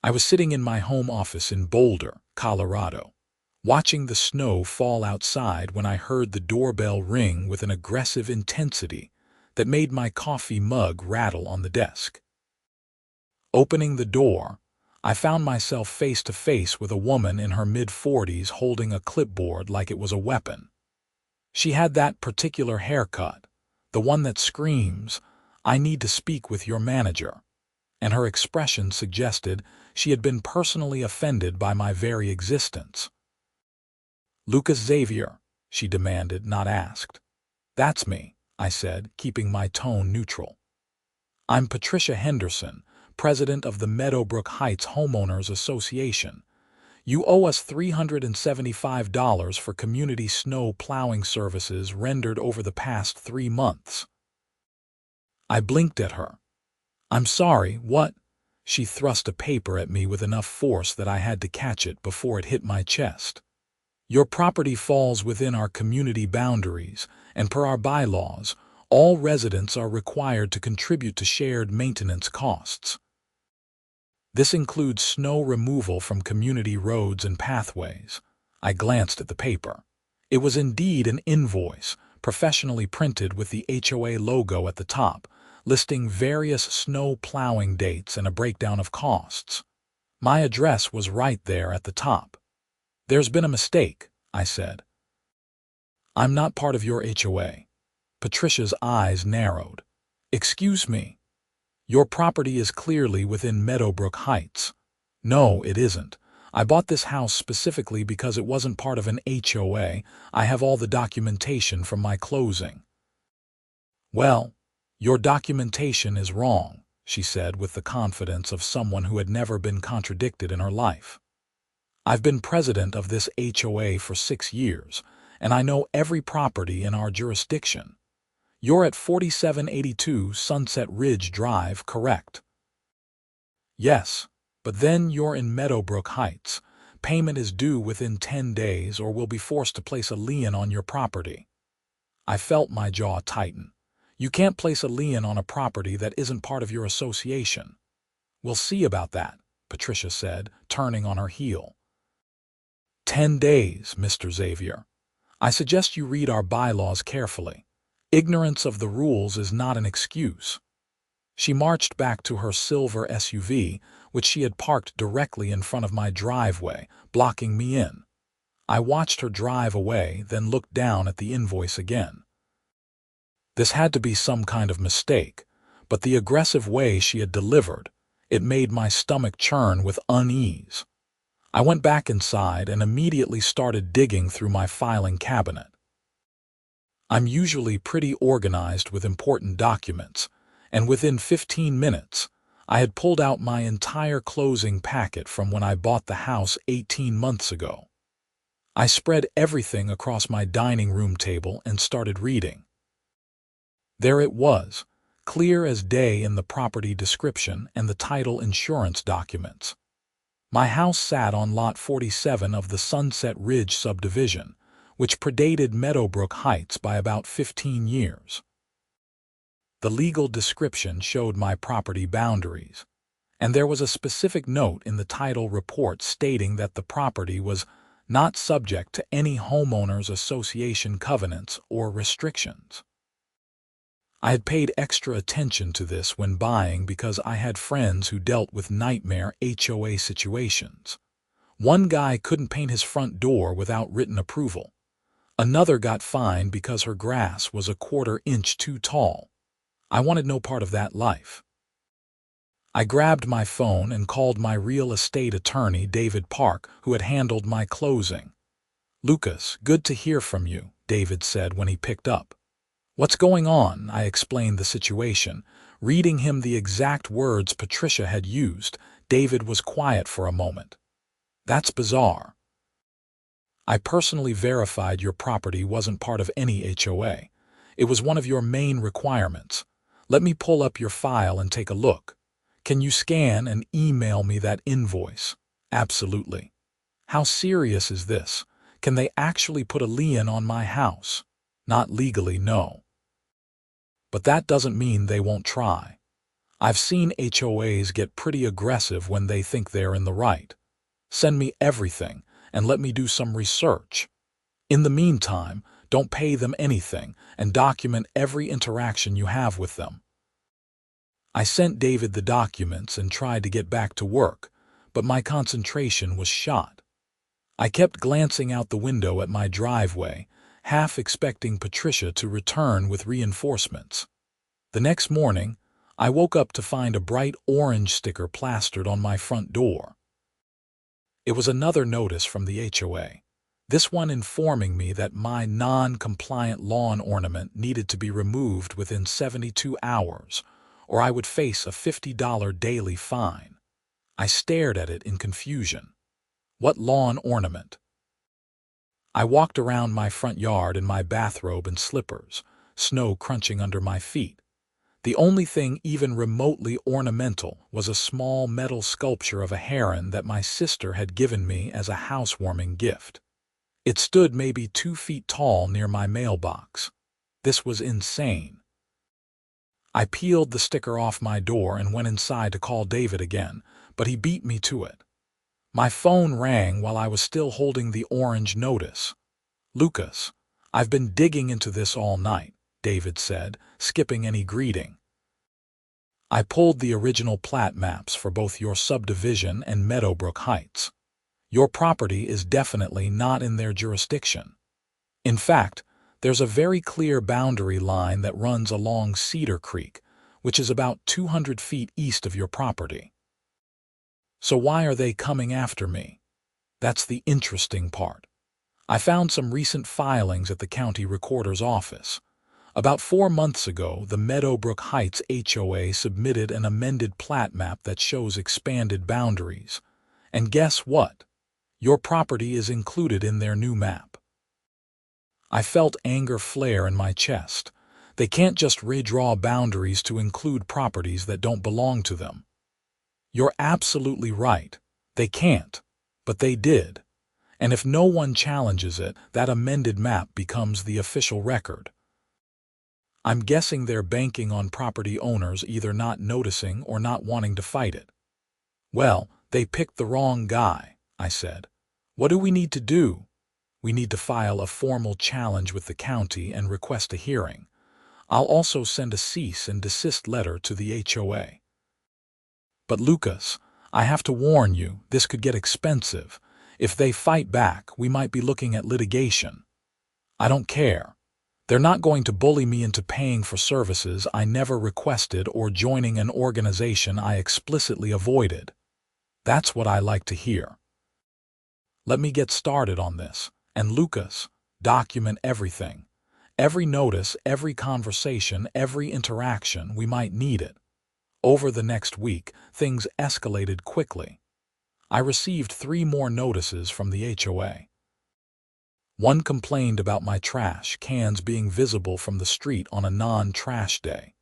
I was sitting in my home office in Boulder, Colorado, watching the snow fall outside when I heard the doorbell ring with an aggressive intensity that made my coffee mug rattle on the desk. Opening the door, I found myself face to face with a woman in her mid-40s holding a clipboard like it was a weapon. She had that particular haircut, the one that screams, "I need to speak with your manager," and her expression suggested she had been personally offended by my very existence. "Xavier," she demanded, not asked. "That's me," I said, keeping my tone neutral. "I'm Patricia Henderson, president of the Meadowbrook Heights Homeowners Association. You owe us $375 for community snow plowing services rendered over the past 3 months. I blinked at her. "I'm sorry, what?" She thrust a paper at me with enough force that I had to catch it before it hit my chest. "Your property falls within our community boundaries, and per our bylaws, all residents are required to contribute to shared maintenance costs. This includes snow removal from community roads and pathways." I glanced at the paper. It was indeed an invoice, professionally printed with the HOA logo at the top, listing various snow plowing dates and a breakdown of costs. My address was right there at the top. "There's been a mistake," I said. "I'm not part of your HOA." Patricia's eyes narrowed. "Excuse me. Your property is clearly within Meadowbrook Heights." "No, it isn't. I bought this house specifically because it wasn't part of an HOA. I have all the documentation from my closing." "Well, your documentation is wrong," she said with the confidence of someone who had never been contradicted in her life. "I've been president of this HOA for 6 years, and I know every property in our jurisdiction. You're at 4782 Sunset Ridge Drive, correct?" "Yes, but then you're in Meadowbrook Heights. Payment is due within 10 days or we'll be forced to place a lien on your property." I felt my jaw tighten. "You can't place a lien on a property that isn't part of your association." "We'll see about that," Patricia said, turning on her heel. 10 days, Mr. Xavier. I suggest you read our bylaws carefully. Ignorance of the rules is not an excuse." She marched back to her silver SUV, which she had parked directly in front of my driveway, blocking me in. I watched her drive away, then looked down at the invoice again. This had to be some kind of mistake, but the aggressive way she had delivered, it made my stomach churn with unease. I went back inside and immediately started digging through my filing cabinet. I'm usually pretty organized with important documents, and within 15 minutes, I had pulled out my entire closing packet from when I bought the house 18 months ago. I spread everything across my dining room table and started reading. There it was, clear as day in the property description and the title insurance documents. My house sat on Lot 47 of the Sunset Ridge subdivision, which predated Meadowbrook Heights by about 15 years. The legal description showed my property boundaries, and there was a specific note in the title report stating that the property was not subject to any homeowners association covenants or restrictions. I had paid extra attention to this when buying because I had friends who dealt with nightmare HOA situations. One guy couldn't paint his front door without written approval. Another got fined because her grass was a 1/4 inch too tall. I wanted no part of that life. I grabbed my phone and called my real estate attorney, David Park, who had handled my closing. "Lucas, good to hear from you," David said when he picked up. "What's going on?" I explained the situation. Reading him the exact words Patricia had used, David was quiet for a moment. "That's bizarre. I personally verified your property wasn't part of any HOA. It was one of your main requirements. Let me pull up your file and take a look. Can you scan and email me that invoice?" "Absolutely." "How serious is this? Can they actually put a lien on my house?" "Not legally, no. But that doesn't mean they won't try. I've seen HOAs get pretty aggressive when they think they're in the right. Send me everything and let me do some research. In the meantime, don't pay them anything and document every interaction you have with them. I sent David the documents and tried to get back to work, but my concentration was shot. I kept glancing out the window at my driveway, half expecting Patricia to return with reinforcements. The next morning, I woke up to find a bright orange sticker plastered on my front door. It was another notice from the HOA, this one informing me that my non-compliant lawn ornament needed to be removed within 72 hours, or I would face a $50 daily fine. I stared at it in confusion. What lawn ornament? I walked around my front yard in my bathrobe and slippers, snow crunching under my feet. The only thing even remotely ornamental was a small metal sculpture of a heron that my sister had given me as a housewarming gift. It stood maybe 2 feet tall near my mailbox. This was insane. I peeled the sticker off my door and went inside to call David again, but he beat me to it. My phone rang while I was still holding the orange notice. "Lucas, I've been digging into this all night," David said, skipping any greeting. "I pulled the original plat maps for both your subdivision and Meadowbrook Heights. Your property is definitely not in their jurisdiction. In fact, there's a very clear boundary line that runs along Cedar Creek, which is about 200 feet east of your property. So why are they coming after me? That's the interesting part. I found some recent filings at the county recorder's office. About 4 months ago, the Meadowbrook Heights HOA submitted an amended plat map that shows expanded boundaries. And guess what? Your property is included in their new map." I felt anger flare in my chest. They can't just redraw boundaries to include properties that don't belong to them. You're absolutely right. They can't. But they did. And if no one challenges it, that amended map becomes the official record. I'm guessing they're banking on property owners either not noticing or not wanting to fight it. "Well, they picked the wrong guy," I said. "What do we need to do?" "We need to file a formal challenge with the county and request a hearing. I'll also send a cease and desist letter to the HOA. But Lucas, I have to warn you, this could get expensive. If they fight back, we might be looking at litigation." "I don't care. They're not going to bully me into paying for services I never requested or joining an organization I explicitly avoided." "That's what I like to hear. Let me get started on this. And Lucas, document everything. Every notice, every conversation, every interaction, we might need it." Over the next week, things escalated quickly. I received 3 more notices from the HOA. One complained about my trash cans being visible from the street on a non-trash day,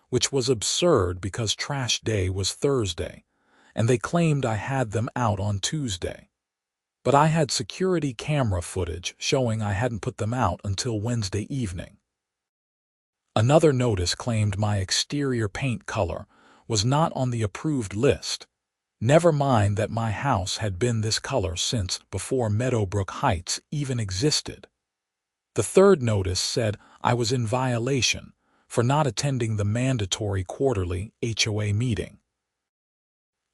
which was absurd because trash day was Thursday, and they claimed I had them out on Tuesday. But I had security camera footage showing I hadn't put them out until Wednesday evening. Another notice claimed my exterior paint color was not on the approved list. Never mind that my house had been this color since before Meadowbrook Heights even existed. The third notice said I was in violation for not attending the mandatory quarterly HOA meeting.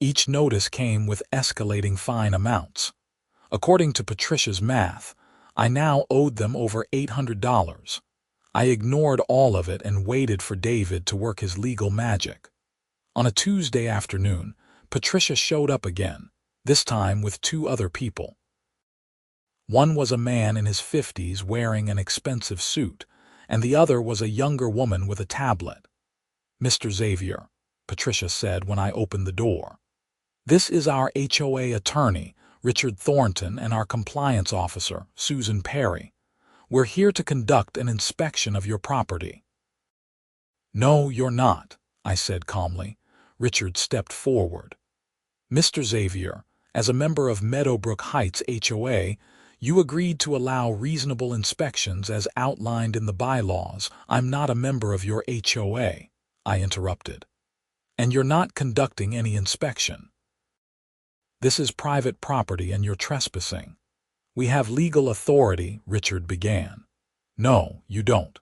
Each notice came with escalating fine amounts. According to Patricia's math, I now owed them over $800. I ignored all of it and waited for David to work his legal magic. On a Tuesday afternoon, Patricia showed up again, this time with 2 other people. One was a man in his 50s wearing an expensive suit, and the other was a younger woman with a tablet. "Mr. Xavier," Patricia said when I opened the door. "This is our HOA attorney, Richard Thornton, and our compliance officer, Susan Perry. We're here to conduct an inspection of your property." "No, you're not," I said calmly. Richard stepped forward. "Mr. Xavier, as a member of Meadowbrook Heights HOA, you agreed to allow reasonable inspections as outlined in the bylaws. I'm not a member of your HOA," I interrupted. And you're not conducting any inspection. This is private property and you're trespassing. We have legal authority, Richard began. No, you don't.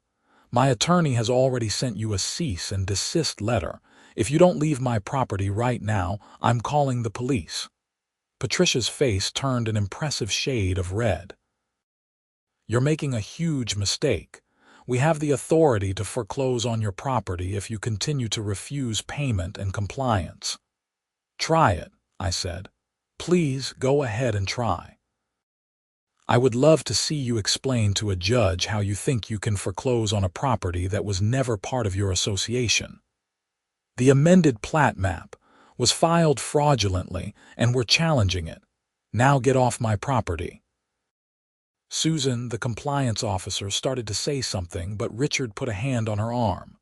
My attorney has already sent you a cease and desist letter. If you don't leave my property right now, I'm calling the police. Patricia's face turned an impressive shade of red. You're making a huge mistake. We have the authority to foreclose on your property if you continue to refuse payment and compliance. Try it, I said. Please go ahead and try. I would love to see you explain to a judge how you think you can foreclose on a property that was never part of your association. The amended plat map was filed fraudulently and we're challenging it. Now get off my property. Susan, the compliance officer, started to say something, but Richard put a hand on her arm.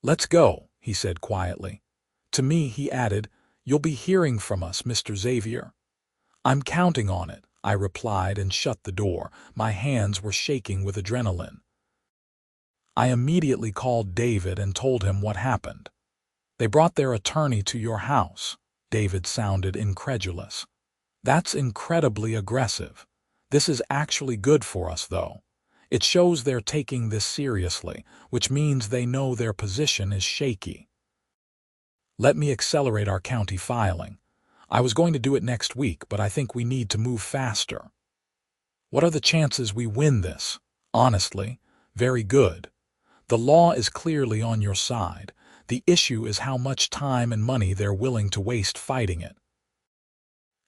Let's go, he said quietly. To me, he added, you'll be hearing from us, Mr. Xavier. I'm counting on it, I replied and shut the door. My hands were shaking with adrenaline. I immediately called David and told him what happened. They brought their attorney to your house. David sounded incredulous. That's incredibly aggressive. This is actually good for us, though. It shows they're taking this seriously, which means they know their position is shaky. Let me accelerate our county filing. I was going to do it next week, but I think we need to move faster. What are the chances we win this? Honestly, very good. The law is clearly on your side. The issue is how much time and money they're willing to waste fighting it.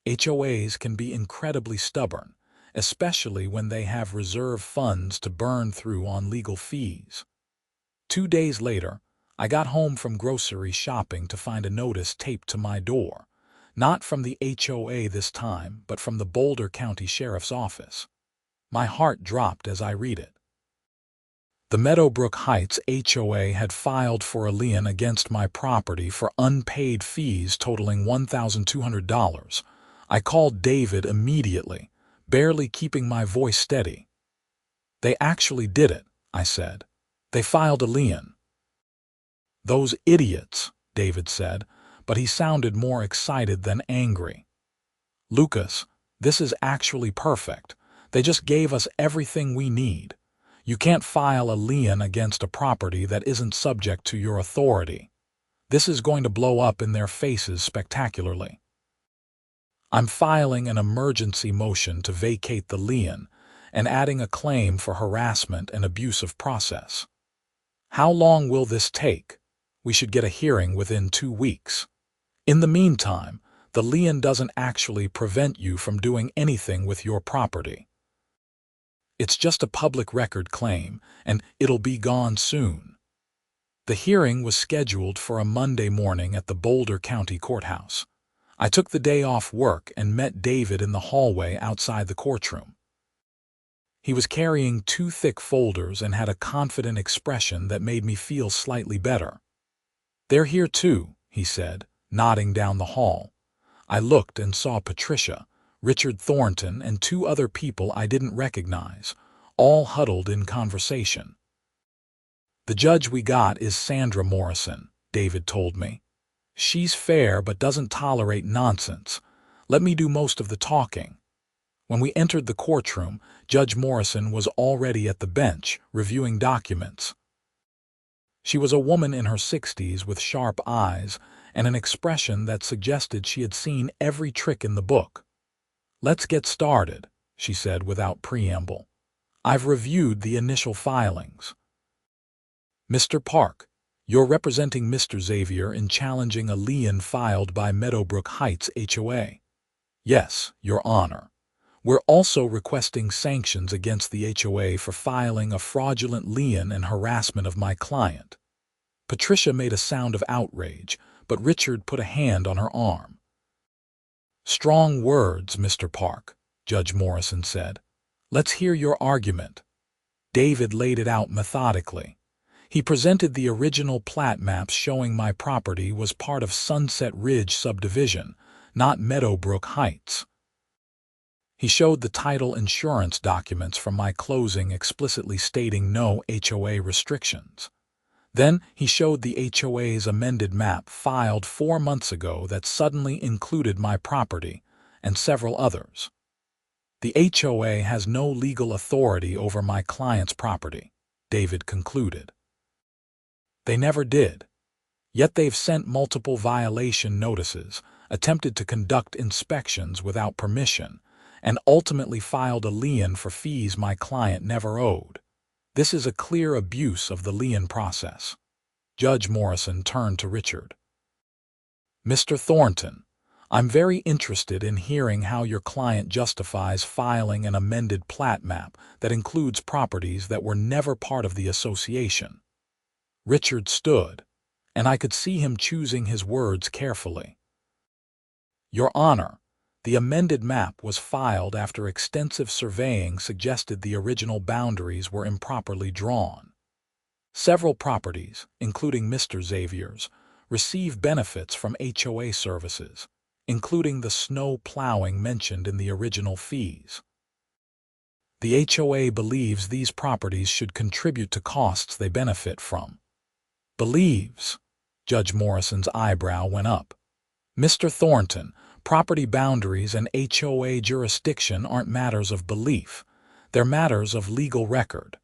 HOAs can be incredibly stubborn, especially when they have reserve funds to burn through on legal fees. 2 days later, I got home from grocery shopping to find a notice taped to my door. Not from the HOA this time, but from the Boulder County Sheriff's Office. My heart dropped as I read it. The Meadowbrook Heights HOA had filed for a lien against my property for unpaid fees totaling $1,200. I called David immediately, barely keeping my voice steady. They actually did it, I said. They filed a lien. Those idiots, David said, but he sounded more excited than angry. Lucas, this is actually perfect. They just gave us everything we need. You can't file a lien against a property that isn't subject to your authority. This is going to blow up in their faces spectacularly. I'm filing an emergency motion to vacate the lien and adding a claim for harassment and abuse of process. How long will this take? We should get a hearing within 2 weeks. In the meantime, the lien doesn't actually prevent you from doing anything with your property. It's just a public record claim, and it'll be gone soon. The hearing was scheduled for a Monday morning at the Boulder County Courthouse. I took the day off work and met David in the hallway outside the courtroom. He was carrying 2 thick folders and had a confident expression that made me feel slightly better. They're here too, he said, nodding down the hall. I looked and saw Patricia, Richard Thornton, and 2 other people I didn't recognize, all huddled in conversation. The judge we got is Sandra Morrison, David told me. She's fair but doesn't tolerate nonsense. Let me do most of the talking. When we entered the courtroom, Judge Morrison was already at the bench, reviewing documents. She was a woman in her 60s with sharp eyes and an expression that suggested she had seen every trick in the book. Let's get started, she said without preamble. I've reviewed the initial filings. Mr. Park, you're representing Mr. Xavier in challenging a lien filed by Meadowbrook Heights HOA. Yes, Your Honor. We're also requesting sanctions against the HOA for filing a fraudulent lien and harassment of my client. Patricia made a sound of outrage, but Richard put a hand on her arm. Strong words, Mr. Park, Judge Morrison said. Let's hear your argument. David laid it out methodically. He presented the original plat maps showing my property was part of Sunset Ridge subdivision, not Meadowbrook Heights. He showed the title insurance documents from my closing explicitly stating no HOA restrictions. Then he showed the HOA's amended map filed 4 months ago that suddenly included my property and several others. The HOA has no legal authority over my client's property, David concluded. They never did. Yet they've sent multiple violation notices, attempted to conduct inspections without permission, and ultimately filed a lien for fees my client never owed. This is a clear abuse of the lien process. Judge Morrison turned to Richard. Mr. Thornton, I'm very interested in hearing how your client justifies filing an amended plat map that includes properties that were never part of the association. Richard stood, and I could see him choosing his words carefully. Your Honor, the amended map was filed after extensive surveying suggested the original boundaries were improperly drawn. Several properties, including Mr. Xavier's, receive benefits from HOA services, including the snow plowing mentioned in the original fees. The HOA believes these properties should contribute to costs they benefit from. Believes? Judge Morrison's eyebrow went up. Mr. Thornton, property boundaries and HOA jurisdiction aren't matters of belief. They're matters of legal record.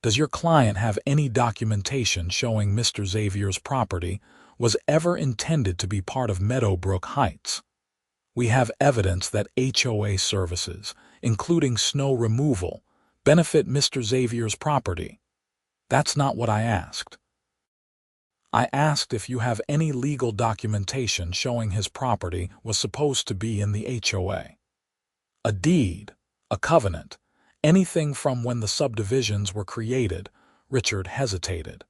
Does your client have any documentation showing Mr. Xavier's property was ever intended to be part of Meadowbrook Heights? We have evidence that HOA services, including snow removal, benefit Mr. Xavier's property. That's not what I asked. I asked if you have any legal documentation showing his property was supposed to be in the HOA. A deed, a covenant, anything from when the subdivisions were created. Richard hesitated.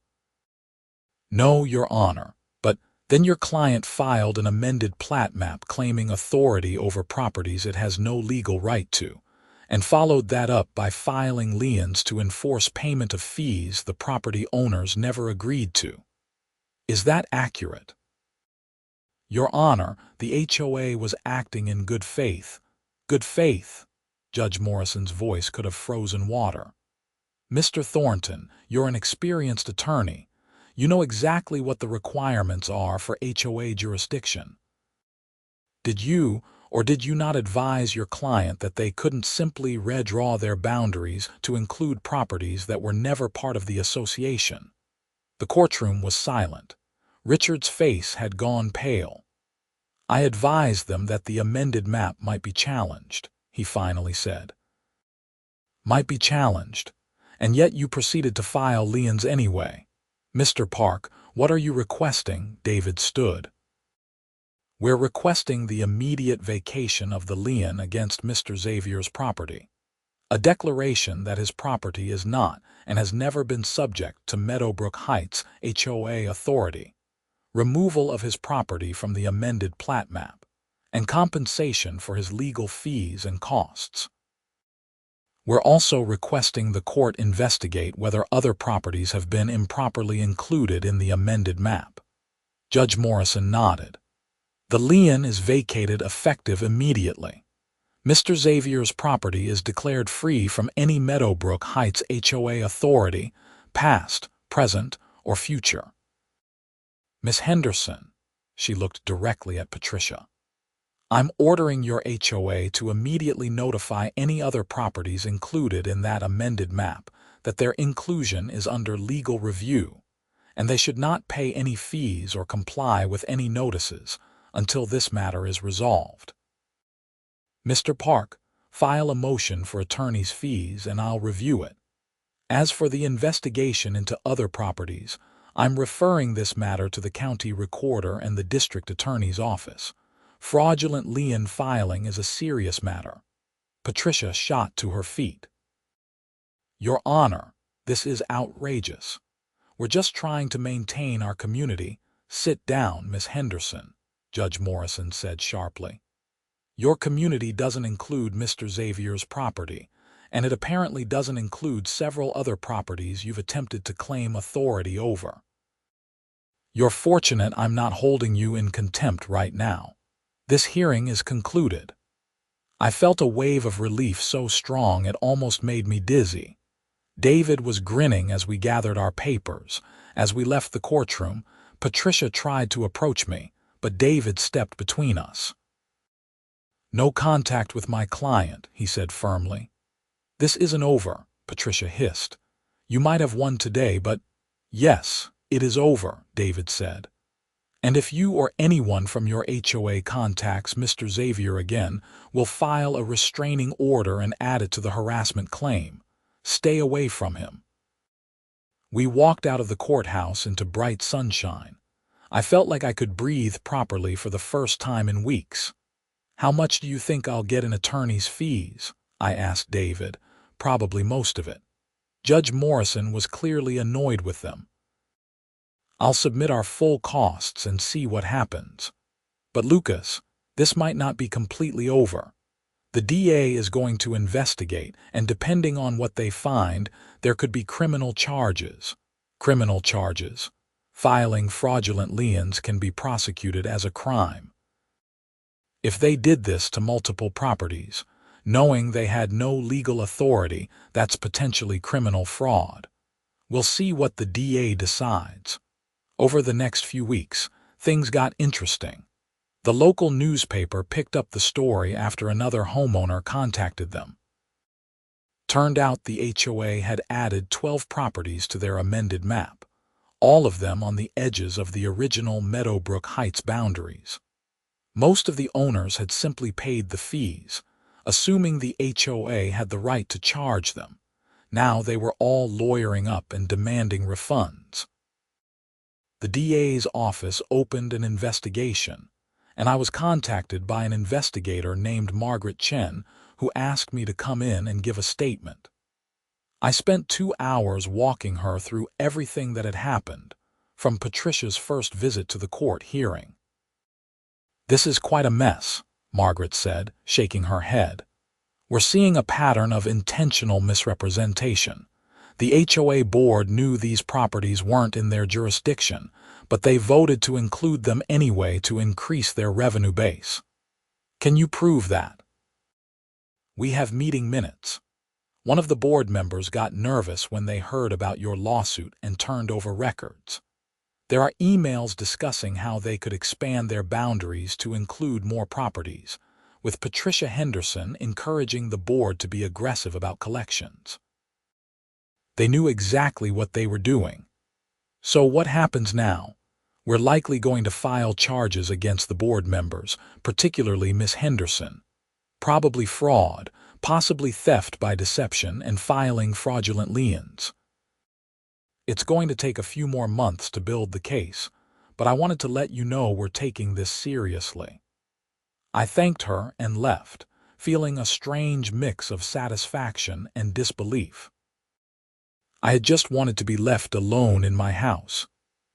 No, Your Honor, but then your client filed an amended plat map claiming authority over properties it has no legal right to, and followed that up by filing liens to enforce payment of fees the property owners never agreed to. Is that accurate? Your Honor, the HOA was acting in good faith. Good faith? Judge Morrison's voice could have frozen water. Mr. Thornton, you're an experienced attorney. You know exactly what the requirements are for HOA jurisdiction. Did you or did you not advise your client that they couldn't simply redraw their boundaries to include properties that were never part of the association? The courtroom was silent. Richard's face had gone pale. I advised them that the amended map might be challenged, he finally said. Might be challenged, and yet you proceeded to file liens anyway. Mr. Park, what are you requesting? David stood. We're requesting the immediate vacation of the lien against Mr. Xavier's property. A declaration that his property is not and has never been subject to Meadowbrook Heights HOA authority, removal of his property from the amended plat map, and compensation for his legal fees and costs. We're also requesting the court investigate whether other properties have been improperly included in the amended map. Judge Morrison nodded. The lien is vacated effective immediately. Mr. Xavier's property is declared free from any Meadowbrook Heights HOA authority, past, present, or future. Miss Henderson, she looked directly at Patricia. I'm ordering your HOA to immediately notify any other properties included in that amended map that their inclusion is under legal review, and they should not pay any fees or comply with any notices until this matter is resolved. Mr. Park, file a motion for attorney's fees and I'll review it. As for the investigation into other properties, I'm referring this matter to the county recorder and the district attorney's office. Fraudulent lien filing is a serious matter. Patricia shot to her feet. Your Honor, this is outrageous. We're just trying to maintain our community. Sit down, Miss Henderson, Judge Morrison said sharply. Your community doesn't include Mr. Xavier's property, and it apparently doesn't include several other properties you've attempted to claim authority over. You're fortunate I'm not holding you in contempt right now. This hearing is concluded. I felt a wave of relief so strong it almost made me dizzy. David was grinning as we gathered our papers. As we left the courtroom, Patricia tried to approach me, but David stepped between us. "No contact with my client," he said firmly. "This isn't over," Patricia hissed. "You might have won today, but—" "Yes, it is over," David said. "And if you or anyone from your HOA contacts Mr. Xavier again, we'll file a restraining order and add it to the harassment claim. Stay away from him." We walked out of the courthouse into bright sunshine. I felt like I could breathe properly for the first time in weeks. "How much do you think I'll get in attorney's fees?" I asked David. "Probably most of it." Judge Morrison was clearly annoyed with them. "I'll submit our full costs and see what happens. But Lucas, this might not be completely over. The DA is going to investigate, and depending on what they find, there could be criminal charges." "Criminal charges. Filing fraudulent liens can be prosecuted as a crime. If they did this to multiple properties, knowing they had no legal authority, that's potentially criminal fraud. We'll see what the DA decides." Over the next few weeks, things got interesting. The local newspaper picked up the story after another homeowner contacted them. Turned out the HOA had added 12 properties to their amended map, all of them on the edges of the original Meadowbrook Heights boundaries. Most of the owners had simply paid the fees, assuming the HOA had the right to charge them. Now they were all lawyering up and demanding refunds. The DA's office opened an investigation, and I was contacted by an investigator named Margaret Chen, who asked me to come in and give a statement. I spent 2 hours walking her through everything that had happened, from Patricia's first visit to the court hearing. "This is quite a mess," Margaret said, shaking her head. "We're seeing a pattern of intentional misrepresentation. The HOA board knew these properties weren't in their jurisdiction, but they voted to include them anyway to increase their revenue base. Can you prove that?" "We have meeting minutes. One of the board members got nervous when they heard about your lawsuit and turned over records. There are emails discussing how they could expand their boundaries to include more properties, with Patricia Henderson encouraging the board to be aggressive about collections. They knew exactly what they were doing. So what happens now? We're likely going to file charges against the board members, particularly Miss Henderson. Probably fraud, possibly theft by deception, and filing fraudulent liens. It's going to take a few more months to build the case, but I wanted to let you know we're taking this seriously." I thanked her and left, feeling a strange mix of satisfaction and disbelief. I had just wanted to be left alone in my house,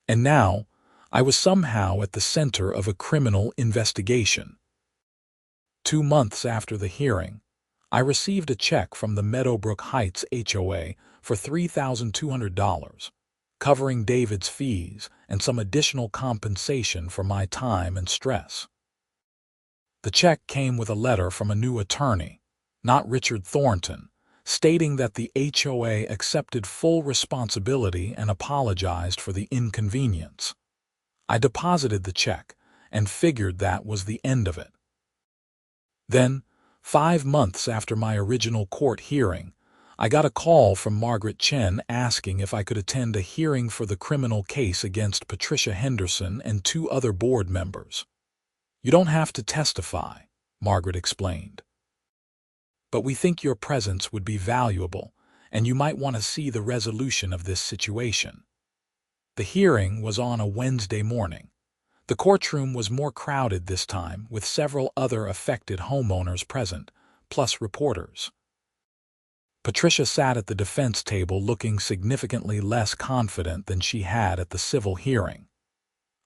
and now I was somehow at the center of a criminal investigation. 2 months after the hearing, I received a check from the Meadowbrook Heights HOA for $3,200, covering David's fees and some additional compensation for my time and stress. The check came with a letter from a new attorney, not Richard Thornton, stating that the HOA accepted full responsibility and apologized for the inconvenience. I deposited the check and figured that was the end of it. Then, 5 months after my original court hearing, I got a call from Margaret Chen asking if I could attend a hearing for the criminal case against Patricia Henderson and 2 other board members. "You don't have to testify," Margaret explained. "But we think your presence would be valuable, and you might want to see the resolution of this situation." The hearing was on a Wednesday morning. The courtroom was more crowded this time, with several other affected homeowners present, plus reporters. Patricia sat at the defense table looking significantly less confident than she had at the civil hearing.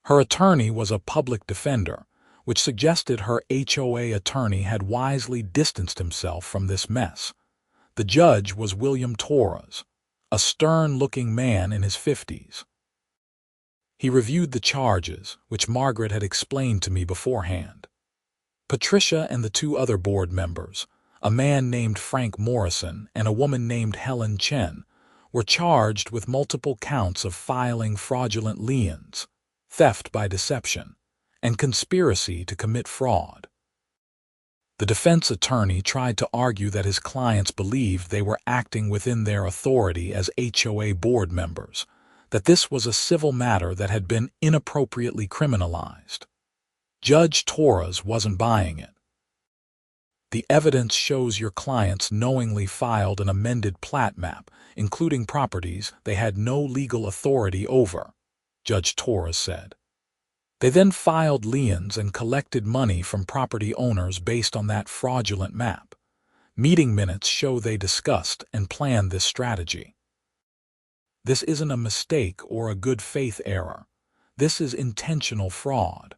Her attorney was a public defender, which suggested her HOA attorney had wisely distanced himself from this mess. The judge was William Torres, a stern-looking man in his 50s. He reviewed the charges, which Margaret had explained to me beforehand. Patricia and the 2 other board members, a man named Frank Morrison and a woman named Helen Chen, were charged with multiple counts of filing fraudulent liens, theft by deception, and conspiracy to commit fraud. The defense attorney tried to argue that his clients believed they were acting within their authority as HOA board members, that this was a civil matter that had been inappropriately criminalized. Judge Torres wasn't buying it. The evidence shows your clients knowingly filed an amended plat map, including properties they had no legal authority over, Judge Torres said. They then filed liens and collected money from property owners based on that fraudulent map. Meeting minutes show they discussed and planned this strategy. This isn't a mistake or a good faith error. This is intentional fraud.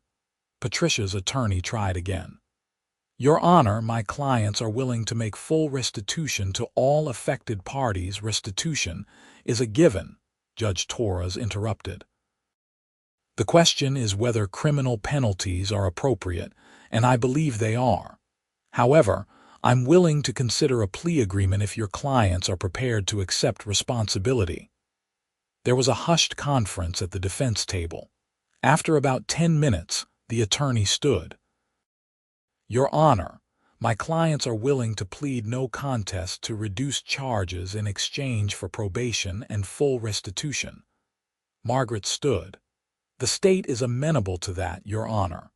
Patricia's attorney tried again. Your Honor, my clients are willing to make full restitution to all affected parties. Restitution is a given, Judge Torres interrupted. The question is whether criminal penalties are appropriate, and I believe they are. However, I'm willing to consider a plea agreement if your clients are prepared to accept responsibility. There was a hushed conference at the defense table. After about 10 minutes, the attorney stood. Your Honor, my clients are willing to plead no contest to reduced charges in exchange for probation and full restitution. Margaret stood. The state is amenable to that, Your Honor.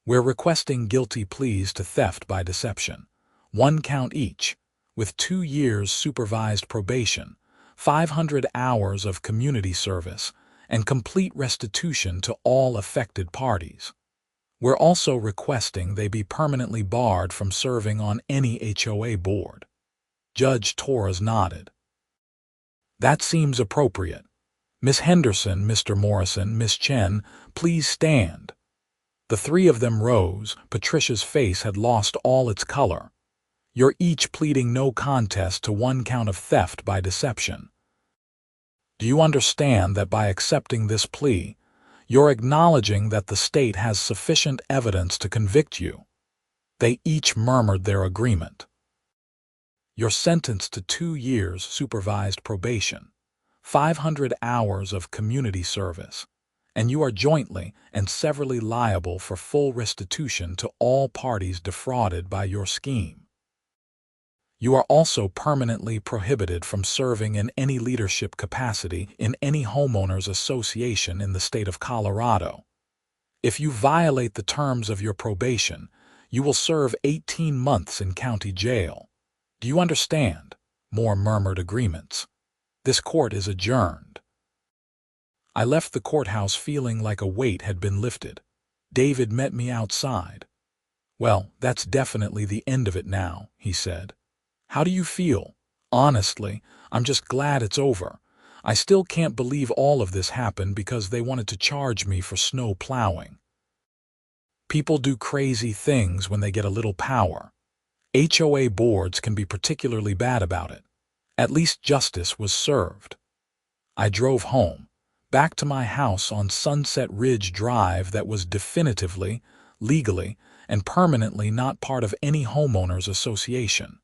We're requesting guilty pleas to theft by deception, 1 count each, with 2 years supervised probation, 500 hours of community service, and complete restitution to all affected parties. We're also requesting they be permanently barred from serving on any HOA board. Judge Torres nodded. That seems appropriate. Miss Henderson, Mr. Morrison, Miss Chen, please stand. The 3 of them rose. Patricia's face had lost all its color. You're each pleading no contest to 1 count of theft by deception. Do you understand that by accepting this plea, you're acknowledging that the state has sufficient evidence to convict you? They each murmured their agreement. You're sentenced to 2 years supervised probation, 500 hours of community service, and you are jointly and severally liable for full restitution to all parties defrauded by your scheme. You are also permanently prohibited from serving in any leadership capacity in any homeowners association in the state of Colorado. If you violate the terms of your probation, you will serve 18 months in county jail. Do you understand? More murmured agreements. This court is adjourned. I left the courthouse feeling like a weight had been lifted. David met me outside. Well, that's definitely the end of it now, he said. How do you feel? Honestly, I'm just glad it's over. I still can't believe all of this happened because they wanted to charge me for snow plowing. People do crazy things when they get a little power. HOA boards can be particularly bad about it. At least justice was served. I drove home, back to my house on Sunset Ridge Drive that was definitively, legally, and permanently not part of any homeowners association.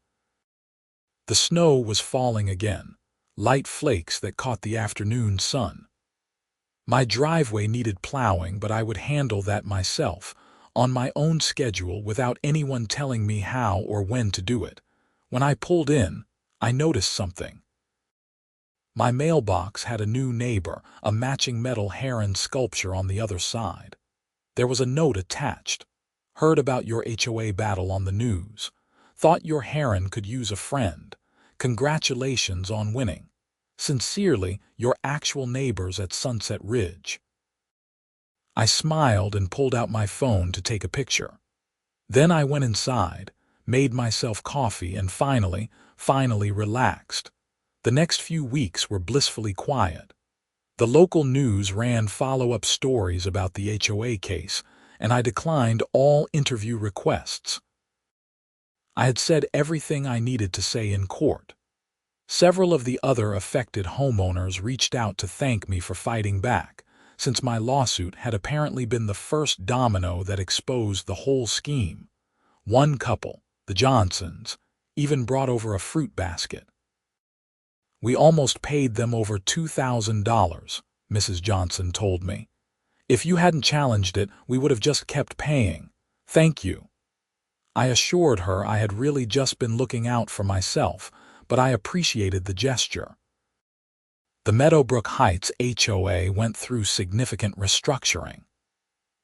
The snow was falling again, light flakes that caught the afternoon sun. My driveway needed plowing, but I would handle that myself, on my own schedule without anyone telling me how or when to do it. When I pulled in, I noticed something. My mailbox had a new neighbor, a matching metal heron sculpture on the other side. There was a note attached. Heard about your HOA battle on the news. Thought your heron could use a friend. Congratulations on winning. Sincerely, your actual neighbors at Sunset Ridge. I smiled and pulled out my phone to take a picture. Then I went inside, made myself coffee, and finally relaxed. The next few weeks were blissfully quiet. The local news ran follow-up stories about the HOA case, and I declined all interview requests. I had said everything I needed to say in court. Several of the other affected homeowners reached out to thank me for fighting back, since my lawsuit had apparently been the first domino that exposed the whole scheme. One couple, the Johnsons, even brought over a fruit basket. We almost paid them over $2,000, Mrs. Johnson told me. If you hadn't challenged it, we would have just kept paying. Thank you. I assured her I had really just been looking out for myself, but I appreciated the gesture. The Meadowbrook Heights HOA went through significant restructuring.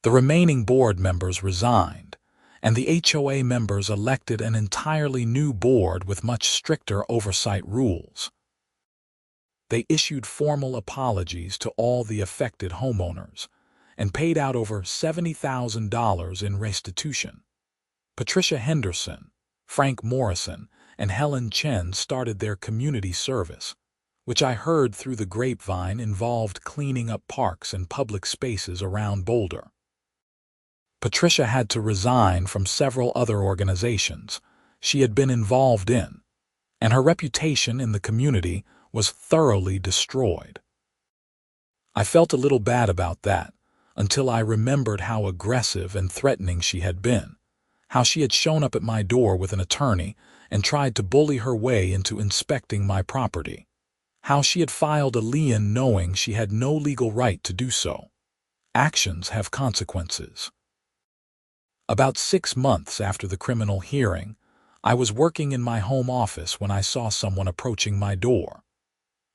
The remaining board members resigned, and the HOA members elected an entirely new board with much stricter oversight rules. They issued formal apologies to all the affected homeowners and paid out over $70,000 in restitution. Patricia Henderson, Frank Morrison, and Helen Chen started their community service, which I heard through the grapevine involved cleaning up parks and public spaces around Boulder. Patricia had to resign from several other organizations she had been involved in, and her reputation in the community was thoroughly destroyed. I felt a little bad about that until I remembered how aggressive and threatening she had been, how she had shown up at my door with an attorney and tried to bully her way into inspecting my property, how she had filed a lien knowing she had no legal right to do so. Actions have consequences. About 6 months after the criminal hearing, I was working in my home office when I saw someone approaching my door.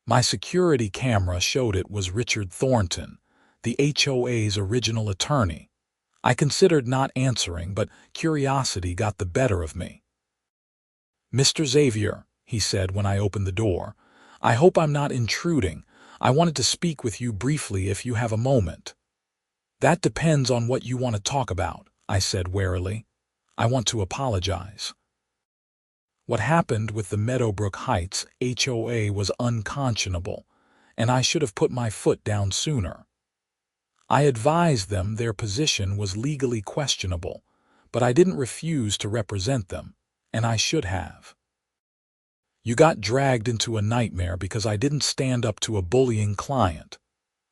My security camera showed it was Richard Thornton, the HOA's original attorney. I considered not answering, but curiosity got the better of me. "Mr. Xavier," he said when I opened the door, "I hope I'm not intruding. I wanted to speak with you briefly if you have a moment." "That depends on what you want to talk about," I said warily. "I want to apologize. What happened with the Meadowbrook Heights HOA was unconscionable, and I should have put my foot down sooner. I advised them their position was legally questionable, but I didn't refuse to represent them, and I should have. You got dragged into a nightmare because I didn't stand up to a bullying client.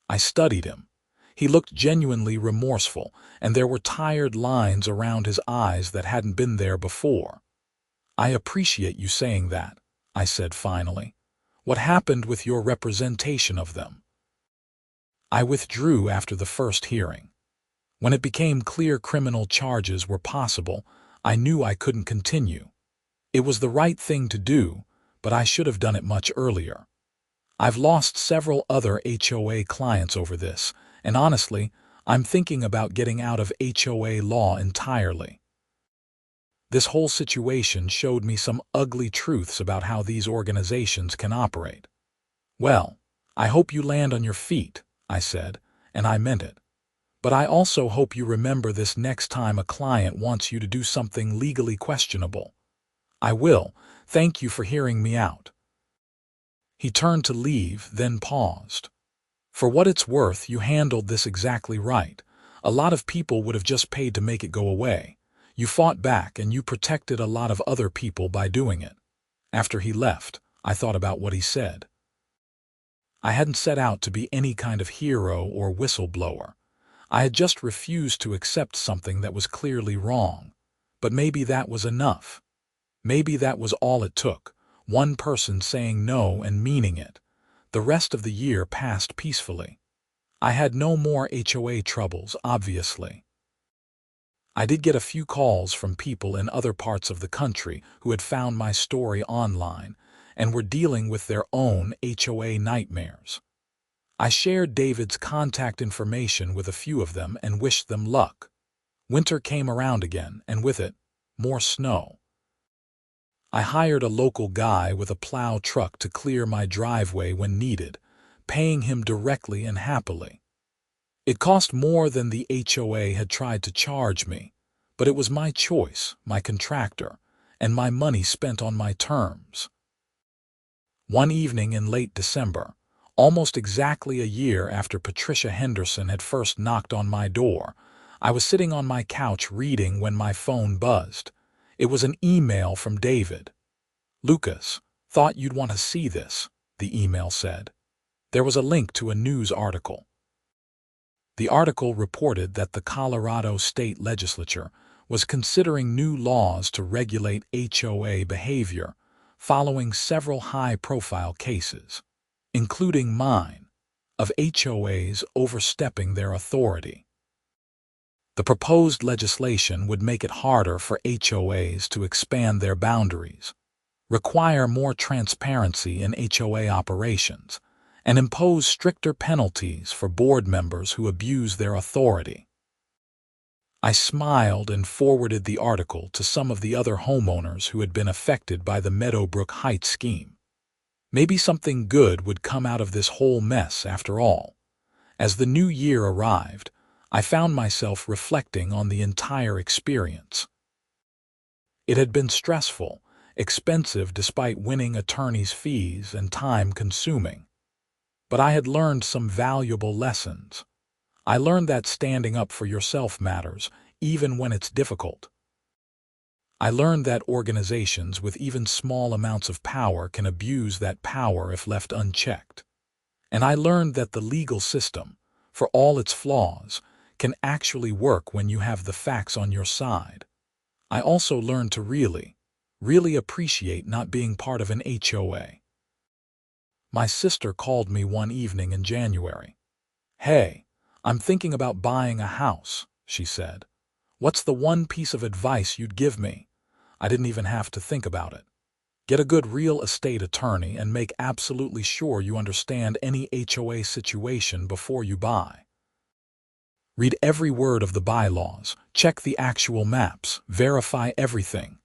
I studied him. He looked genuinely remorseful, and there were tired lines around his eyes that hadn't been there before. I appreciate you saying that," I said finally. "What happened with your representation of them?" I withdrew after the first hearing. When it became clear criminal charges were possible, I knew I couldn't continue. It was the right thing to do, but I should have done it much earlier. I've lost several other HOA clients over this, and honestly, I'm thinking about getting out of HOA law entirely. This whole situation showed me some ugly truths about how these organizations can operate. "Well, I hope you land on your feet," I said, and I meant it. "But I also hope you remember this next time a client wants you to do something legally questionable." "I will. Thank you for hearing me out." He turned to leave, then paused. "For what it's worth, you handled this exactly right. A lot of people would have just paid to make it go away. You fought back, and you protected a lot of other people by doing it." After he left, I thought about what he said. I hadn't set out to be any kind of hero or whistleblower. I had just refused to accept something that was clearly wrong. But maybe that was enough. Maybe that was all it took, one person saying no and meaning it. The rest of the year passed peacefully. I had no more HOA troubles, obviously. I did get a few calls from people in other parts of the country who had found my story online and were dealing with their own HOA nightmares. I shared David's contact information with a few of them and wished them luck. Winter came around again, and with it, more snow. I hired a local guy with a plow truck to clear my driveway when needed, paying him directly and happily. It cost more than the HOA had tried to charge me, but it was my choice, my contractor, and my money spent on my terms. One evening in late December, almost exactly a year after Patricia Henderson had first knocked on my door, I was sitting on my couch reading when my phone buzzed. It was an email from David. "Lucas, thought you'd want to see this," the email said. There was a link to a news article. The article reported that the Colorado State Legislature was considering new laws to regulate HOA behavior, following several high-profile cases, including mine, of HOAs overstepping their authority. The proposed legislation would make it harder for HOAs to expand their boundaries, require more transparency in HOA operations, and impose stricter penalties for board members who abuse their authority. I smiled and forwarded the article to some of the other homeowners who had been affected by the Meadowbrook Heights scheme. Maybe something good would come out of this whole mess after all. As the new year arrived, I found myself reflecting on the entire experience. It had been stressful, expensive despite winning attorneys' fees and time-consuming. But I had learned some valuable lessons. I learned that standing up for yourself matters, even when it's difficult. I learned that organizations with even small amounts of power can abuse that power if left unchecked. And I learned that the legal system, for all its flaws, can actually work when you have the facts on your side. I also learned to really appreciate not being part of an HOA. My sister called me one evening in January. "Hey, I'm thinking about buying a house," she said. "What's the one piece of advice you'd give me?" I didn't even have to think about it. Get a good real estate attorney and make absolutely sure you understand any HOA situation before you buy. Read every word of the bylaws, check the actual maps, verify everything.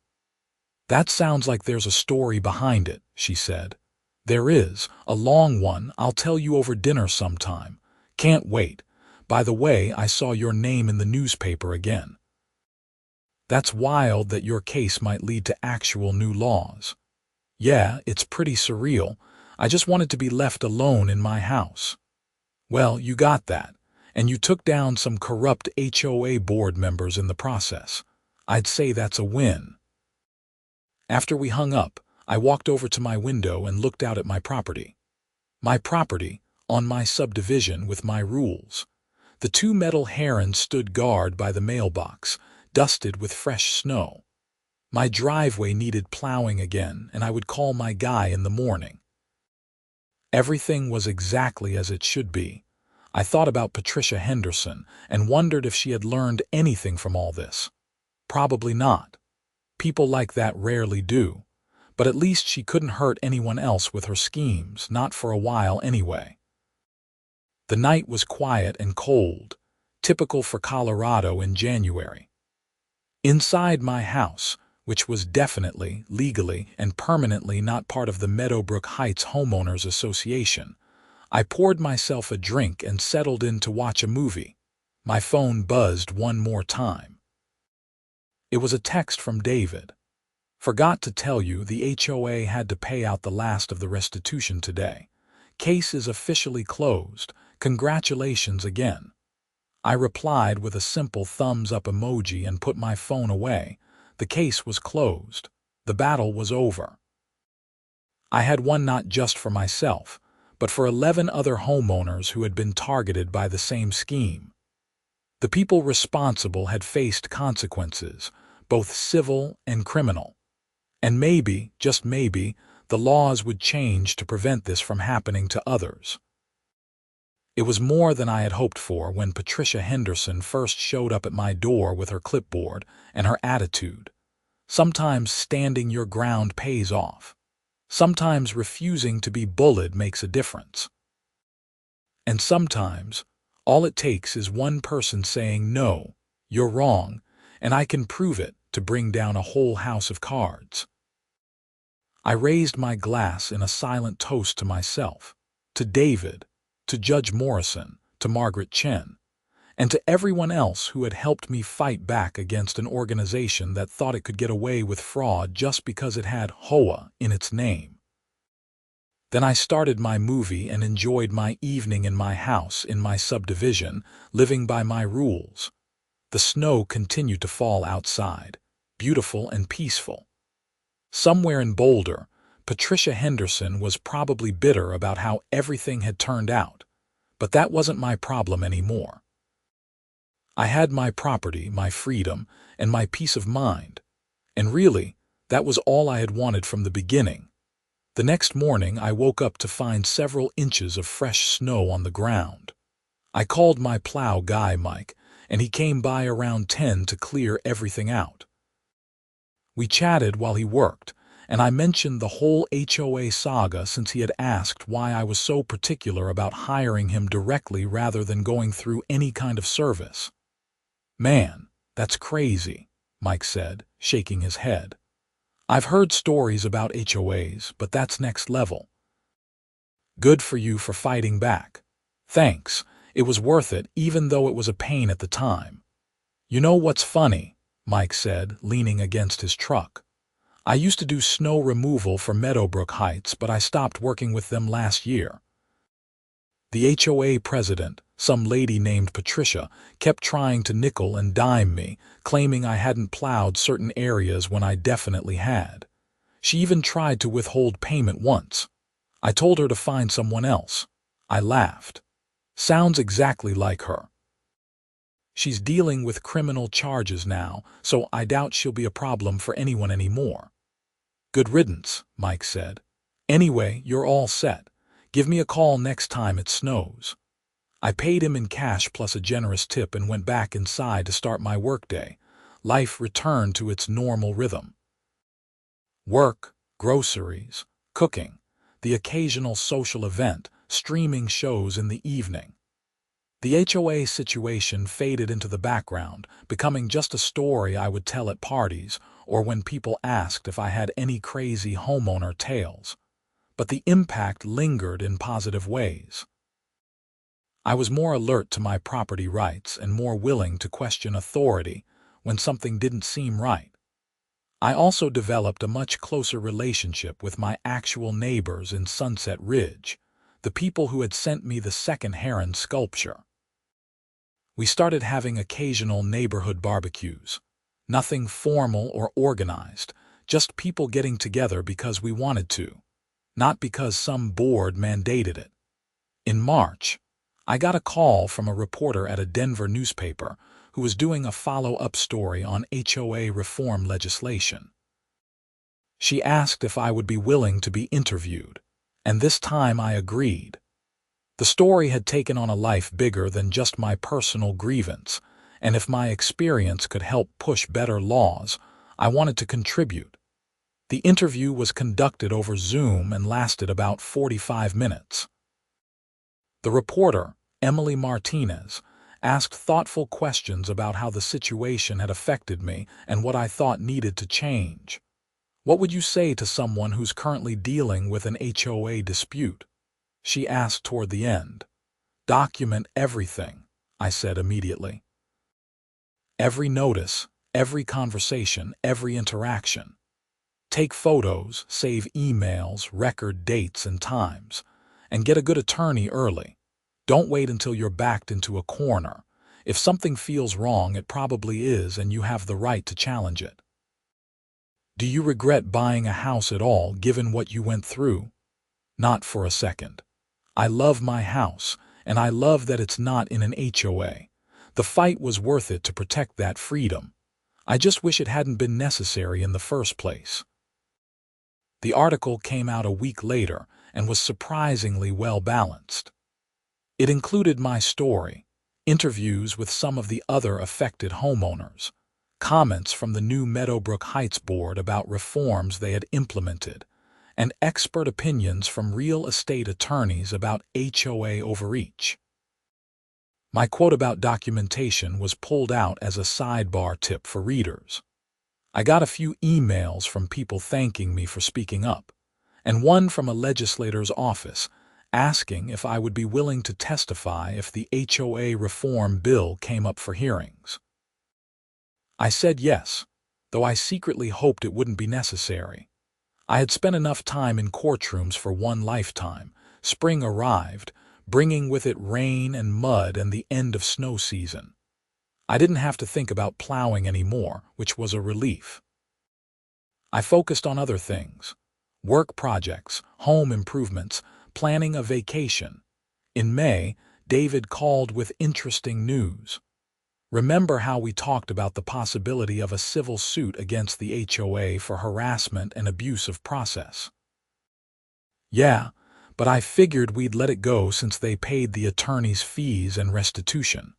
"That sounds like there's a story behind it," she said. "There is, a long one. I'll tell you over dinner sometime. Can't wait. By the way, I saw your name in the newspaper again." That's wild that your case might lead to actual new laws. Yeah, it's pretty surreal. I just wanted to be left alone in my house. Well, you got that, and you took down some corrupt HOA board members in the process. I'd say that's a win. After we hung up, I walked over to my window and looked out at my property. My property, on my subdivision with my rules. The two metal herons stood guard by the mailbox, dusted with fresh snow. My driveway needed plowing again, and I would call my guy in the morning. Everything was exactly as it should be. I thought about Patricia Henderson and wondered if she had learned anything from all this. Probably not. People like that rarely do. But at least she couldn't hurt anyone else with her schemes, not for a while anyway. The night was quiet and cold, typical for Colorado in January. Inside my house, which was definitely, legally, and permanently not part of the Meadowbrook Heights Homeowners Association, I poured myself a drink and settled in to watch a movie. My phone buzzed one more time. It was a text from David. "Forgot to tell you, the HOA had to pay out the last of the restitution today. Case is officially closed. Congratulations again." I replied with a simple thumbs-up emoji and put my phone away. The case was closed. The battle was over. I had won not just for myself, but for 11 other homeowners who had been targeted by the same scheme. The people responsible had faced consequences, both civil and criminal. And maybe, just maybe, the laws would change to prevent this from happening to others. It was more than I had hoped for when Patricia Henderson first showed up at my door with her clipboard and her attitude. Sometimes standing your ground pays off. Sometimes refusing to be bullied makes a difference. And sometimes, all it takes is one person saying, "No, you're wrong, and I can prove it," to bring down a whole house of cards. I raised my glass in a silent toast to myself, to David, to Judge Morrison, to Margaret Chen, and to everyone else who had helped me fight back against an organization that thought it could get away with fraud just because it had HOA in its name. Then I started my movie and enjoyed my evening in my house in my subdivision, living by my rules. The snow continued to fall outside, beautiful and peaceful. Somewhere in Boulder, Patricia Henderson was probably bitter about how everything had turned out, but that wasn't my problem anymore. I had my property, my freedom, and my peace of mind, and really, that was all I had wanted from the beginning. The next morning, I woke up to find several inches of fresh snow on the ground. I called my plow guy, Mike, and he came by around 10 to clear everything out. We chatted while he worked, and I mentioned the whole HOA saga since he had asked why I was so particular about hiring him directly rather than going through any kind of service. "Man, that's crazy," Mike said, shaking his head. "I've heard stories about HOAs, but that's next level." "Good for you for fighting back." "Thanks. It was worth it, even though it was a pain at the time." "You know what's funny?" Mike said, leaning against his truck. "I used to do snow removal for Meadowbrook Heights, but I stopped working with them last year. The HOA president, some lady named Patricia, kept trying to nickel and dime me, claiming I hadn't plowed certain areas when I definitely had. She even tried to withhold payment once. I told her to find someone else." I laughed. "Sounds exactly like her." "She's dealing with criminal charges now, so I doubt she'll be a problem for anyone anymore." "Good riddance," Mike said. "Anyway, you're all set. Give me a call next time it snows." I paid him in cash plus a generous tip and went back inside to start my workday. Life returned to its normal rhythm. Work, groceries, cooking, the occasional social event, streaming shows in the evening. The HOA situation faded into the background, becoming just a story I would tell at parties or when people asked if I had any crazy homeowner tales. But the impact lingered in positive ways. I was more alert to my property rights and more willing to question authority when something didn't seem right. I also developed a much closer relationship with my actual neighbors in Sunset Ridge, the people who had sent me the second heron sculpture. We started having occasional neighborhood barbecues. Nothing formal or organized, just people getting together because we wanted to, not because some board mandated it. In March, I got a call from a reporter at a Denver newspaper who was doing a follow-up story on HOA reform legislation. She asked if I would be willing to be interviewed, and this time I agreed. The story had taken on a life bigger than just my personal grievance, and if my experience could help push better laws, I wanted to contribute. The interview was conducted over Zoom and lasted about 45 minutes. The reporter, Emily Martinez, asked thoughtful questions about how the situation had affected me and what I thought needed to change. "What would you say to someone who's currently dealing with an HOA dispute?" she asked toward the end. "Document everything," I said immediately. "Every notice, every conversation, every interaction. Take photos, save emails, record dates and times, and get a good attorney early. Don't wait until you're backed into a corner. If something feels wrong, it probably is, and you have the right to challenge it." "Do you regret buying a house at all, given what you went through?" "Not for a second. I love my house, and I love that it's not in an HOA. The fight was worth it to protect that freedom. I just wish it hadn't been necessary in the first place." The article came out a week later and was surprisingly well balanced. It included my story, interviews with some of the other affected homeowners, comments from the new Meadowbrook Heights board about reforms they had implemented, and expert opinions from real estate attorneys about HOA overreach. My quote about documentation was pulled out as a sidebar tip for readers. I got a few emails from people thanking me for speaking up, and one from a legislator's office asking if I would be willing to testify if the HOA reform bill came up for hearings. I said yes, though I secretly hoped it wouldn't be necessary. I had spent enough time in courtrooms for one lifetime. Spring arrived, bringing with it rain and mud and the end of snow season. I didn't have to think about plowing anymore, which was a relief. I focused on other things: work projects, home improvements, planning a vacation. In May, David called with interesting news. "Remember how we talked about the possibility of a civil suit against the HOA for harassment and abuse of process?" Yeah, but I figured we'd let it go since they paid the attorney's fees and restitution.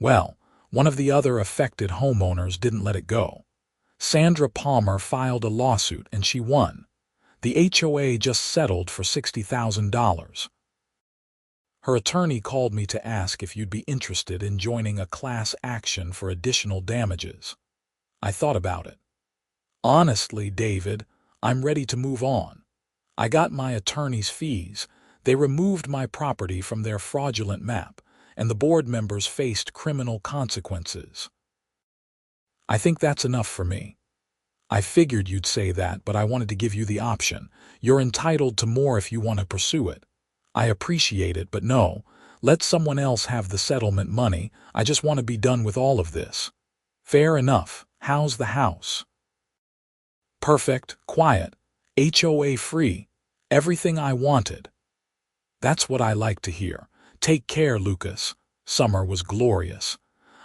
Well, one of the other affected homeowners didn't let it go. Sandra Palmer filed a lawsuit and she won. The HOA just settled for $60,000. Her attorney called me to ask if you'd be interested in joining a class action for additional damages. I thought about it. Honestly, David, I'm ready to move on. I got my attorney's fees. They removed my property from their fraudulent map, and the board members faced criminal consequences. I think that's enough for me. I figured you'd say that, but I wanted to give you the option. You're entitled to more if you want to pursue it. I appreciate it, but no, let someone else have the settlement money. I just want to be done with all of this. Fair enough. How's the house? Perfect, quiet, HOA free, everything I wanted. That's what I like to hear. Take care, Lucas. Summer was glorious.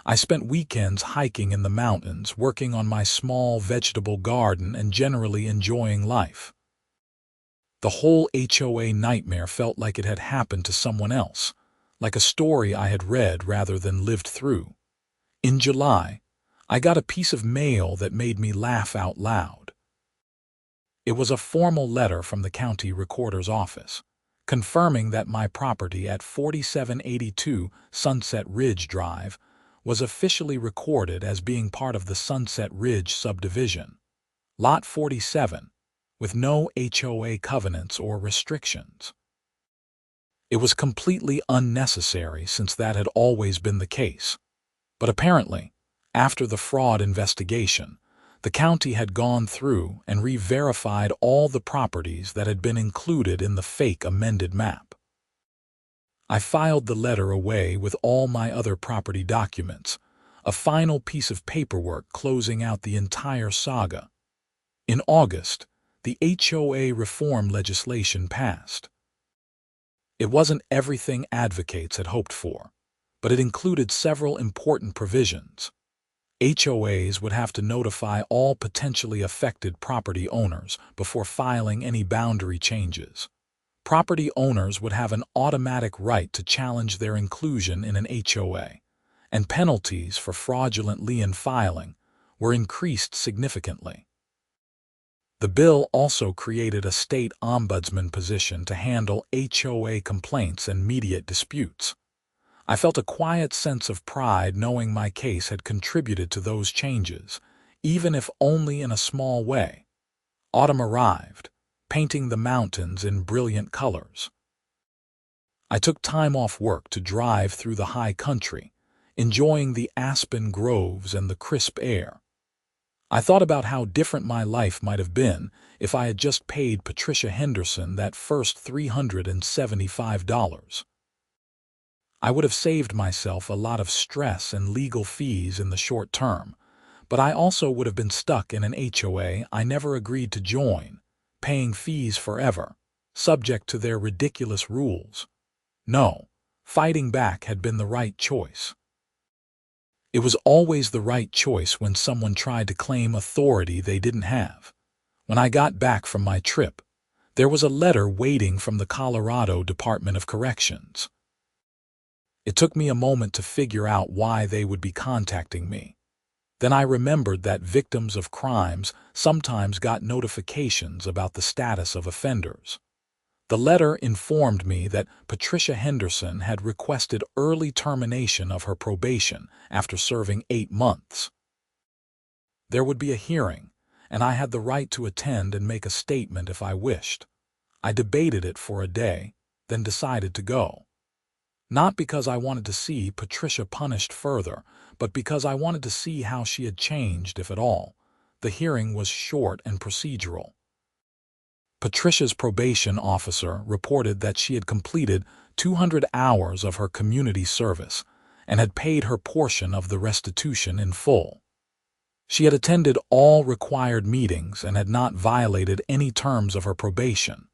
I spent weekends hiking in the mountains, working on my small vegetable garden and generally enjoying life. The whole HOA nightmare felt like it had happened to someone else, like a story I had read rather than lived through. In July, I got a piece of mail that made me laugh out loud. It was a formal letter from the county recorder's office, confirming that my property at 4782 Sunset Ridge Drive was officially recorded as being part of the Sunset Ridge subdivision, Lot 47, with no HOA covenants or restrictions. It was completely unnecessary since that had always been the case, but apparently, after the fraud investigation, the county had gone through and re-verified all the properties that had been included in the fake amended map. I filed the letter away with all my other property documents, a final piece of paperwork closing out the entire saga. In August, the HOA reform legislation passed. It wasn't everything advocates had hoped for, but it included several important provisions. HOAs would have to notify all potentially affected property owners before filing any boundary changes. Property owners would have an automatic right to challenge their inclusion in an HOA, and penalties for fraudulent lien filing were increased significantly. The bill also created a state ombudsman position to handle HOA complaints and mediate disputes. I felt a quiet sense of pride knowing my case had contributed to those changes, even if only in a small way. Autumn arrived, painting the mountains in brilliant colors. I took time off work to drive through the high country, enjoying the aspen groves and the crisp air. I thought about how different my life might have been if I had just paid Patricia Henderson that first $375. I would have saved myself a lot of stress and legal fees in the short term, but I also would have been stuck in an HOA I never agreed to join, paying fees forever, subject to their ridiculous rules. No, fighting back had been the right choice. It was always the right choice when someone tried to claim authority they didn't have. When I got back from my trip, there was a letter waiting from the Colorado Department of Corrections. It took me a moment to figure out why they would be contacting me. Then I remembered that victims of crimes sometimes got notifications about the status of offenders. The letter informed me that Patricia Henderson had requested early termination of her probation after serving 8 months. There would be a hearing, and I had the right to attend and make a statement if I wished. I debated it for a day, then decided to go. Not because I wanted to see Patricia punished further, but because I wanted to see how she had changed, if at all. The hearing was short and procedural. Patricia's probation officer reported that she had completed 200 hours of her community service and had paid her portion of the restitution in full. She had attended all required meetings and had not violated any terms of her probation.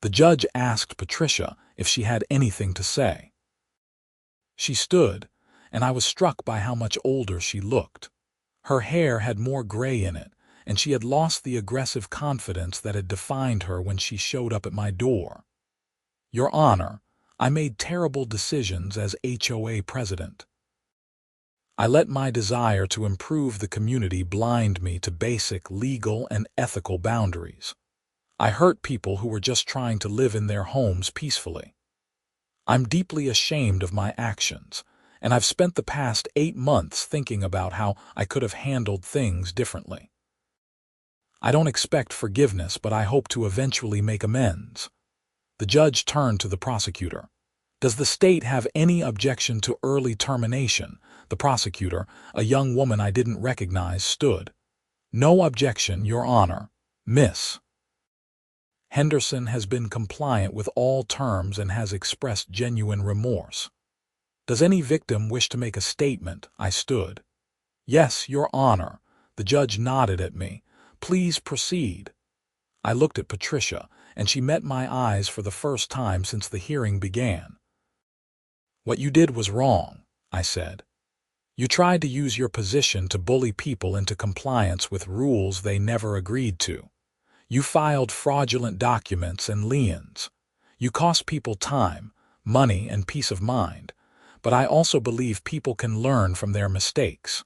The judge asked Patricia if she had anything to say. She stood, and I was struck by how much older she looked. Her hair had more gray in it, and she had lost the aggressive confidence that had defined her when she showed up at my door. Your Honor, I made terrible decisions as HOA president. I let my desire to improve the community blind me to basic legal and ethical boundaries. I hurt people who were just trying to live in their homes peacefully. I'm deeply ashamed of my actions, and I've spent the past 8 months thinking about how I could have handled things differently. I don't expect forgiveness, but I hope to eventually make amends. The judge turned to the prosecutor. Does the state have any objection to early termination? The prosecutor, a young woman I didn't recognize, stood. No objection, Your Honor. Miss Henderson has been compliant with all terms and has expressed genuine remorse. Does any victim wish to make a statement? I stood. Yes, Your Honor. The judge nodded at me. Please proceed. I looked at Patricia, and she met my eyes for the first time since the hearing began. What you did was wrong, I said. You tried to use your position to bully people into compliance with rules they never agreed to. You filed fraudulent documents and liens. You cost people time, money, and peace of mind, but I also believe people can learn from their mistakes.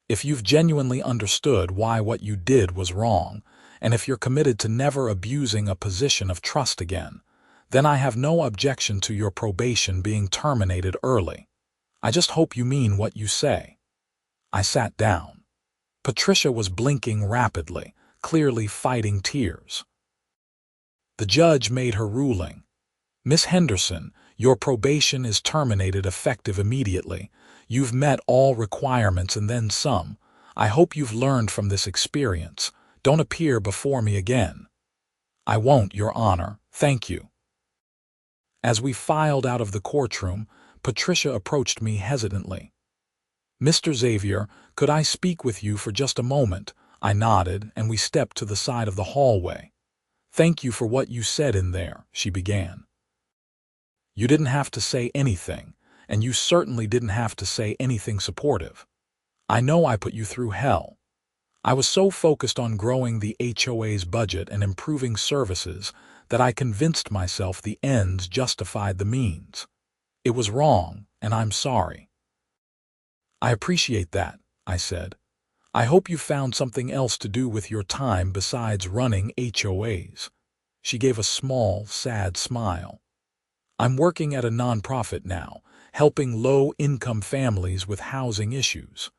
If you've genuinely understood why what you did was wrong, and if you're committed to never abusing a position of trust again, then I have no objection to your probation being terminated early. I just hope you mean what you say. I sat down. Patricia was blinking rapidly, clearly fighting tears. The judge made her ruling. Miss Henderson, your probation is terminated effective immediately. You've met all requirements and then some. I hope you've learned from this experience. Don't appear before me again. I won't, Your Honor. Thank you. As we filed out of the courtroom, Patricia approached me hesitantly. Mr. Xavier, could I speak with you for just a moment? I nodded, and we stepped to the side of the hallway. Thank you for what you said in there, she began. You didn't have to say anything, and you certainly didn't have to say anything supportive. I know I put you through hell. I was so focused on growing the HOA's budget and improving services that I convinced myself the ends justified the means. It was wrong, and I'm sorry. I appreciate that, I said. I hope you found something else to do with your time besides running HOAs. She gave a small, sad smile. I'm working at a nonprofit now, helping low-income families with housing issues.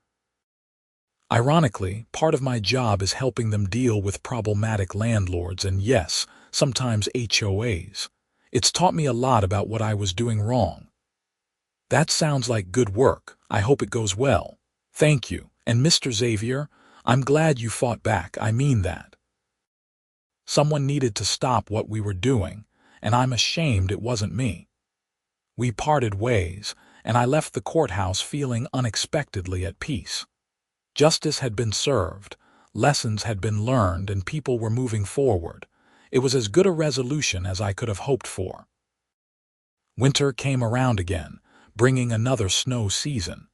Ironically, part of my job is helping them deal with problematic landlords and, yes, sometimes HOAs. It's taught me a lot about what I was doing wrong. That sounds like good work. I hope it goes well. Thank you. And Mr. Xavier, I'm glad you fought back. I mean that. Someone needed to stop what we were doing, and I'm ashamed it wasn't me. We parted ways, and I left the courthouse feeling unexpectedly at peace. Justice had been served, lessons had been learned, and people were moving forward. It was as good a resolution as I could have hoped for. Winter came around again, bringing another snow season.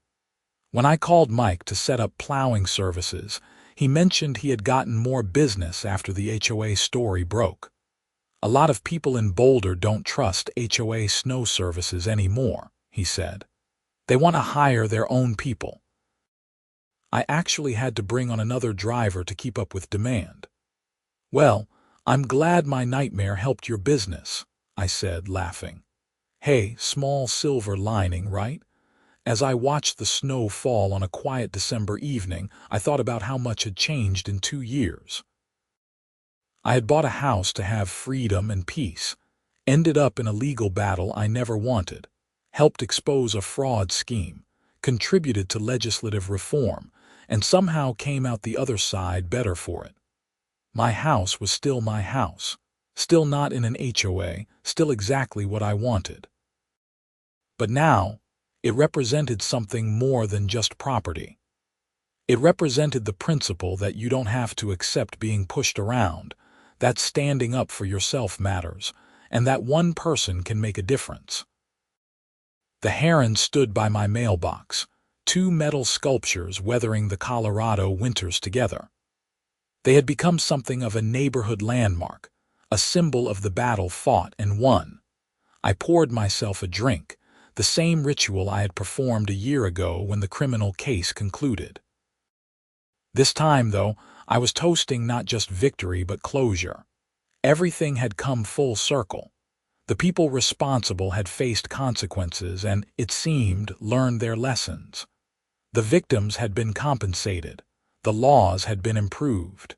When I called Mike to set up plowing services, he mentioned he had gotten more business after the HOA story broke. A lot of people in Boulder don't trust HOA snow services anymore, he said. They want to hire their own people. I actually had to bring on another driver to keep up with demand. Well, I'm glad my nightmare helped your business, I said, laughing. Hey, small silver lining, right? As I watched the snow fall on a quiet December evening, I thought about how much had changed in 2 years. I had bought a house to have freedom and peace, ended up in a legal battle I never wanted, helped expose a fraud scheme, contributed to legislative reform, and somehow came out the other side better for it. My house was still my house, still not in an HOA, still exactly what I wanted. But now, it represented something more than just property. It represented the principle that you don't have to accept being pushed around, that standing up for yourself matters, and that one person can make a difference. The heron stood by my mailbox, 2 metal sculptures weathering the Colorado winters together. They had become something of a neighborhood landmark, a symbol of the battle fought and won. I poured myself a drink, the same ritual I had performed a year ago when the criminal case concluded. This time, though, I was toasting not just victory but closure. Everything had come full circle. The people responsible had faced consequences and, it seemed, learned their lessons. The victims had been compensated. The laws had been improved.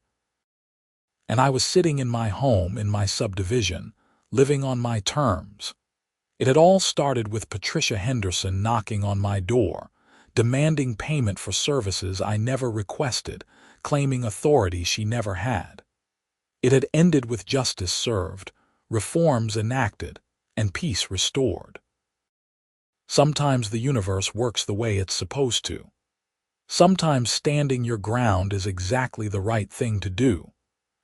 And I was sitting in my home in my subdivision, living on my terms. It had all started with Patricia Henderson knocking on my door, demanding payment for services I never requested, claiming authority she never had. It had ended with justice served, reforms enacted, and peace restored. Sometimes the universe works the way it's supposed to. Sometimes standing your ground is exactly the right thing to do.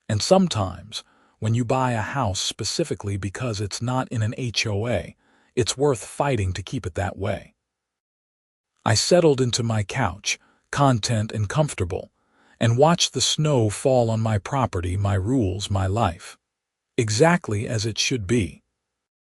And sometimes, when you buy a house specifically because it's not in an HOA, it's worth fighting to keep it that way. I settled into my couch, content and comfortable, and watched the snow fall on my property, my rules, my life. Exactly as it should be.